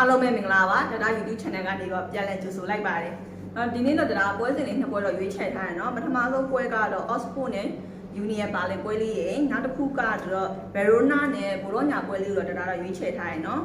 အားလုံးပဲမင်္ဂလာပါဒါ YouTube channel ကနေတော့ပြန်လည်ကြိုဆိုလိုက်ပါတယ်ဒီနေ့တော့ဒါပွဲစဉ်လေးနှစ်ပွဲတော့ရွေးချယ်ထားတယ်เนาะပထမဆုံးပွဲကတော့ Oxford နဲ့ Union ပါလင်ပွဲလေးရယ်နောက်တစ်ခုကတော့ Verona နဲ့ Bologna ပွဲလေးတော့ဒါတော့ရွေးချယ်ထားတယ်เนาะ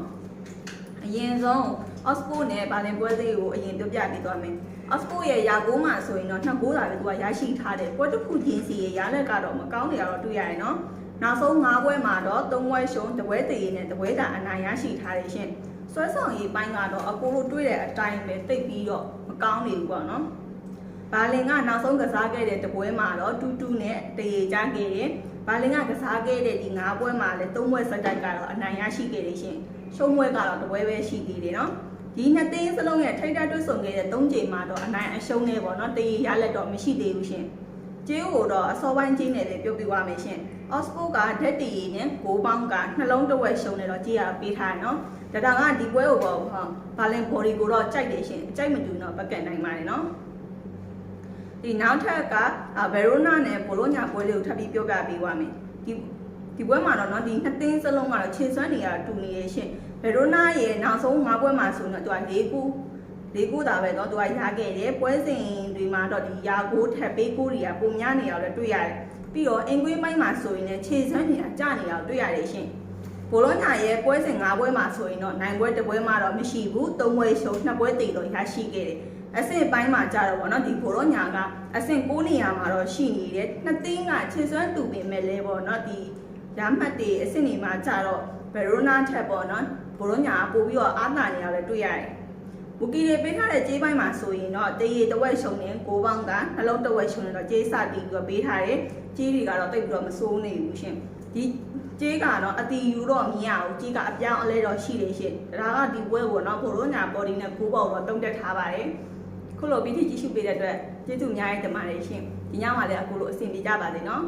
အရင်ဆုံး Oxford နဲ့ပါလင်ပွဲလေးကိုအရင်ပြပြပေးသွားမယ် Oxford ရဲ့ရာ9မှာဆိုရင်တော့2 9တာပဲသူကရရှိထားတယ်ပွဲတစ်ခုချင်းစီရဲ့ရလက်ကတော့မကောင်းနေရတော့တွေ့ရတယ်เนาะနောက်ဆုံး5ပွဲမှာတော့3ပွဲရှုံး1ပွဲတည်နဲ့1ပွဲသာအနိုင်ရရှိထားတယ်ရှင်ဆွဲဆောင်ရေးပိုင်းကတော့အကိုတို့တွေ့တဲ့အတိုင်းပဲတိတ်ပြီးတော့မကောင်းနေဘူးပေါ့နော်။ဘာလင်ကနောက်ဆုံးကစားခဲ့တဲ့တပွဲမှာတော့2-2နဲ့တရေချခဲ့တယ်။ဘာလင်ကကစားခဲ့တဲ့ဒီ9ပွဲမှာလည်း3ပွဲစတိုက်ကတော့အနိုင်ရရှိခဲ့တယ်ရှင်။ရှုံးပွဲကတော့တပွဲပဲရှိသေးတယ်နော်။ဒီနှစ်သင်းစလုံးရဲ့ထိပ်တိုက်တွေ့ဆုံခဲ့တဲ့3ချိန်မှာတော့အနိုင်အရှုံးနဲ့ပေါ့နော်။တရေရလက်တော့မရှိသေးဘူးရှင်။ကျေးကိုတော့အစောပိုင်းချင်းနဲ့လည်းပြုတ်ပြသွားမယ်ရှင်။ Oxford ကဓာတ်တရေနဲ့6ပေါင်းကနှလုံးတစ်ဝက်ရှုံးနေတော့ကြေးရပေးထားတယ်နော်။ဒါကဒီပွဲကိုပေါ့ဘာလင်ဘော်ဒီကိုတော့ကြိုက်တယ်ရှင်အကြိုက်မတူတော့ပကတ်နိုင်ပါတယ်နော်ဒီနောက်ထပ်ကဗယ်ရိုနာနဲ့ဘိုလိုညာပွဲလေးကိုထပ်ပြီးပြောပြပေးပါမယ်ဒီပွဲမှာတော့เนาะဒီနှစ်သင်းစလုံးကတော့ခြေစွမ်းတွေကတူနေရရှင်ဗယ်ရိုနာရဲ့နောက်ဆုံး5ပွဲမှာဆိုတော့သူက၄ခုတာပဲเนาะသူကရခဲ့တယ်ပွဲစဉ်တွေမှာတော့ဒီရာ9ထပ်ပေး9တွေကပုံများနေအောင်လည်းတွေ့ရတယ်ပြီးတော့အင်ကွေးမိုင်းမှာဆိုရင်လည်းခြေစွမ်းတွေကကျနေအောင်တွေ့ရတယ်ရှင်ဘိုလိုညာရဲ့ပွဲစဉ်5ပွဲမှာဆိုရင်တော့နိုင်ပွဲ1ပွဲမှာတော့မရှိဘူး3ပွဲရှုံး2ပွဲတည်တော့ရရှိခဲ့တယ်အဆင့်ပိုင်းမှာကြတော့ဗောနော်ဒီဘိုလိုညာကအဆင့်9နေရာမှာတော့ရှိနေတယ်နှစ်သင်းကခြေစွမ်းတူပေမဲ့လဲဗောနော်ဒီရမှတ်တွေအဆင့်တွေမှာကြတော့ဗယ်ရိုနာထက်ဗောနော်ဘိုလိုညာကပို့ပြီးတော့အားနာနေရလဲတွေ့ရတယ်ဝကီတွေပေးထားတဲ့ကြေးပိုင်းမှာဆိုရင်တော့တရေတဝက်ရှုံနေ6ပေါင်းကနှလုံးတစ်ဝက်ရှုံနေတော့ကြေးစတီးပြီးတော့ပေးထားတယ်ကြေးတွေကတော့တိတ်ပြီးတော့မစိုးနေဘူးရှင်ဒီကြေးကတော့အတီယူတော့မရဘူးကြေးကအပြောင်းအလဲတော့ရှိတယ်ရှင်ဒါကဒီပွဲကိုတော့ဘိုလိုညာဘော်ဒီနဲ့9ပေါက်တော့တုံးတက်ထားပါတယ်ခုလိုပြီးကြည့်ရှုပေးတဲ့အတွက်ကျေးဇူးအများကြီးတင်ပါတယ်ရှင်ဒီညမှာလည်းအခုလိုအဆင်ပြေကြပါစေနော်